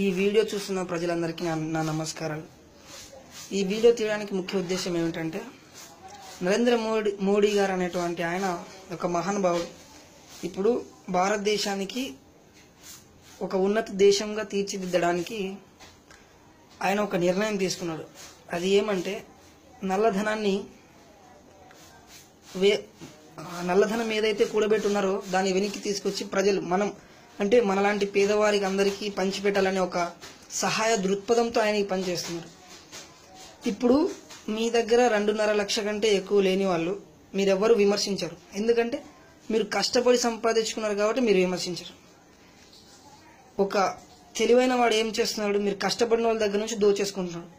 ఈ వీడియో చూస్తున్న ప్రజలందరికీ నా నమస్కారాలు. ఈ వీడియో తీయడానికి ముఖ్య ఉద్దేశం ఏమిటంటే, నరేంద్ర మోడీ గారు అనేటువంటి ఆయన ఒక మహానుభావుడు. ఇప్పుడు భారతదేశానికి ఒక ఉన్నత దేశంగా తీర్చిదిద్దడానికి ఆయన ఒక నిర్ణయం తీసుకున్నాడు. అది ఏమంటే, నల్లధనం ఏదైతే కూడబెట్టున్నారో దాన్ని వెనక్కి తీసుకొచ్చి ప్రజలు అంటే మనలాంటి పేదవారికి అందరికీ పంచిపెట్టాలనే ఒక సహాయ దృక్పథంతో ఆయన ఈ పని చేస్తున్నారు. ఇప్పుడు మీ దగ్గర 2.5 లక్షల కంటే ఎక్కువ లేని వాళ్ళు మీరెవ్వరూ విమర్శించరు. ఎందుకంటే మీరు కష్టపడి సంపాదించుకున్నారు కాబట్టి మీరు విమర్శించరు. ఒక తెలివైన వాడు ఏం చేస్తున్నాడు, మీరు కష్టపడిన వాళ్ళ దగ్గర నుంచి దోచేసుకుంటున్నాడు.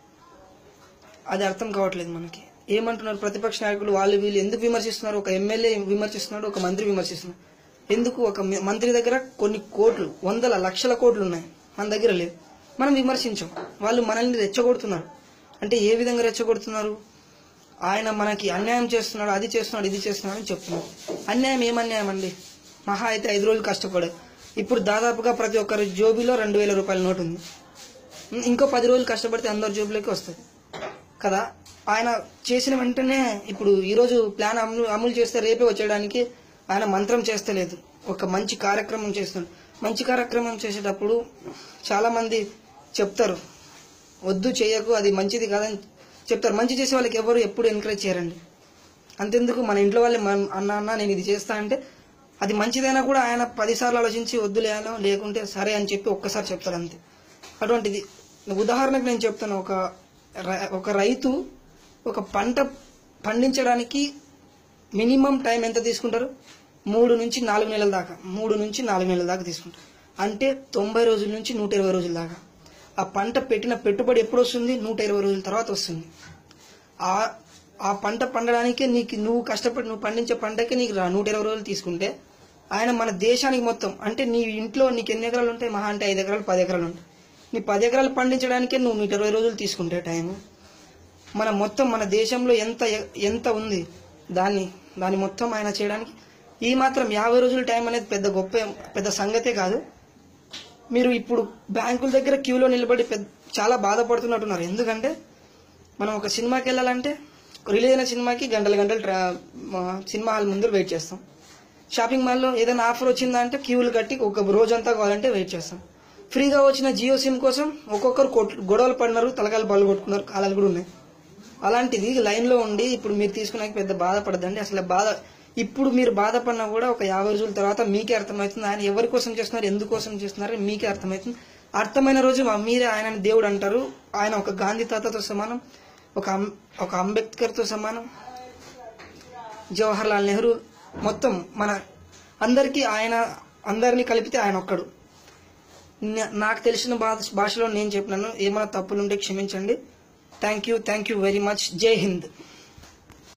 అది అర్థం కావట్లేదు మనకి. ఏమంటున్నారు ప్రతిపక్ష నాయకులు, వాళ్ళు వీళ్ళు ఎందుకు విమర్శిస్తున్నారు? ఒక ఎమ్మెల్యే విమర్శిస్తున్నాడు, ఒక మంత్రి విమర్శిస్తున్నాడు. ఎందుకు? ఒక మంత్రి దగ్గర కొన్ని కోట్లు, 100 లక్షల కోట్లు ఉన్నాయి, మన దగ్గర లేదు. మనం విమర్శించాం, వాళ్ళు మనల్ని రెచ్చగొడుతున్నారు. అంటే ఏ విధంగా రెచ్చగొడుతున్నారు? ఆయన మనకి అన్యాయం చేస్తున్నాడు, అది చేస్తున్నాడు, ఇది చేస్తున్నాడు అని చెప్తున్నారు. అన్యాయం ఏమన్యాయం అండి? మహా అయితే 5 రోజులు కష్టపడారు. ఇప్పుడు దాదాపుగా ప్రతి ఒక్కరి జోబీలో 2,000 రూపాయల నోటు ఉంది. ఇంకో 10 రోజులు కష్టపడితే అందరి జోబులోకి వస్తుంది కదా. ఆయన చేసిన వెంటనే ఇప్పుడు ఈరోజు ప్లాన్ అమలు చేస్తే రేపే వచ్చేయడానికి ఆయన మంత్రం చేస్తలేదు, ఒక మంచి కార్యక్రమం చేస్తున్నాడు. మంచి కార్యక్రమం చేసేటప్పుడు చాలా మంది చెప్తారు, వద్దు చేయకు, అది మంచిది కాదని చెప్తారు. మంచి చేసే వాళ్ళకి ఎవరు ఎప్పుడు ఎంకరేజ్ చేయరండి. అంతెందుకు, మన ఇంట్లో వాళ్ళే అన్న నేను ఇది చేస్తా అంటే అది మంచిదైనా కూడా ఆయన 10 సార్లు ఆలోచించి వద్దులేయాలో, లేకుంటే సరే అని చెప్పి ఒక్కసారి చెప్తారు అంతే. అటువంటిది ఉదాహరణకు నేను చెప్తాను, ఒక రైతు ఒక పంట పండించడానికి మినిమం టైం ఎంత తీసుకుంటారు? 3 నుంచి 4 నెలల దాకా. 3 నుంచి 4 నెలల దాకా తీసుకుంటారు. అంటే 90 రోజుల నుంచి 120 రోజుల దాకా. ఆ పంట పెట్టిన పెట్టుబడి ఎప్పుడు వస్తుంది? 120 రోజుల తర్వాత వస్తుంది. ఆ పంట పండడానికే నువ్వు కష్టపడి నువ్వు పండించే పంటకే నీకు 120 రోజులు తీసుకుంటే, ఆయన మన దేశానికి మొత్తం, అంటే నీ ఇంట్లో నీకు ఎన్ని ఎకరాలు ఉంటాయి? మహా అంటే 5 ఎకరాలు 10 ఎకరాలు ఉంటాయి. నీ 10 ఎకరాలు పండించడానికే నువ్వు 120 రోజులు తీసుకుంటే టైము, మన దేశంలో ఎంత ఉంది దాన్ని మొత్తం ఆయన చేయడానికి ఈ మాత్రం 50 రోజుల టైం అనేది పెద్ద సంగతే కాదు. మీరు ఇప్పుడు బ్యాంకుల దగ్గర క్యూలో నిలబడి చాలా బాధపడుతున్నట్టున్నారు. ఎందుకంటే మనం ఒక సినిమాకి వెళ్ళాలంటే, రిలీజ్ అయిన సినిమాకి గంటలు సినిమా హాల్ ముందు వెయిట్ చేస్తాం. షాపింగ్ మాల్లో ఏదైనా ఆఫర్ వచ్చిందంటే క్యూలు కట్టి ఒక రోజంతా కావాలంటే వెయిట్ చేస్తాం. ఫ్రీగా వచ్చిన జియో సిమ్ కోసం ఒక్కొక్కరు గొడవలు పడినారు, తలకాయలు బళ్ళు కొట్టుకున్నారు, కాలాలు కూడా ఉన్నాయి. అలాంటిది లైన్లో ఉండి ఇప్పుడు మీరు తీసుకున్నాక పెద్ద బాధపడదండి. అసలు ఇప్పుడు మీరు బాధపడినా కూడా ఒక 50 రోజుల తర్వాత మీకే అర్థమవుతుంది ఆయన ఎవరి కోసం చేస్తున్నారు, ఎందుకోసం చేస్తున్నారు మీకే అర్థమవుతుంది. అర్థమైన రోజు మీరే ఆయనని దేవుడు అంటారు. ఆయన ఒక గాంధీ తాతతో సమానం, ఒక అంబేద్కర్తో సమానం, జవహర్లాల్ నెహ్రూ, మొత్తం మన అందరినీ కలిపితే ఆయన ఒక్కడు. నాకు తెలిసిన భాషలో నేను చెప్పినాను. ఏమైనా తప్పులుంటే క్షమించండి. Thank you very much. జై హింద్.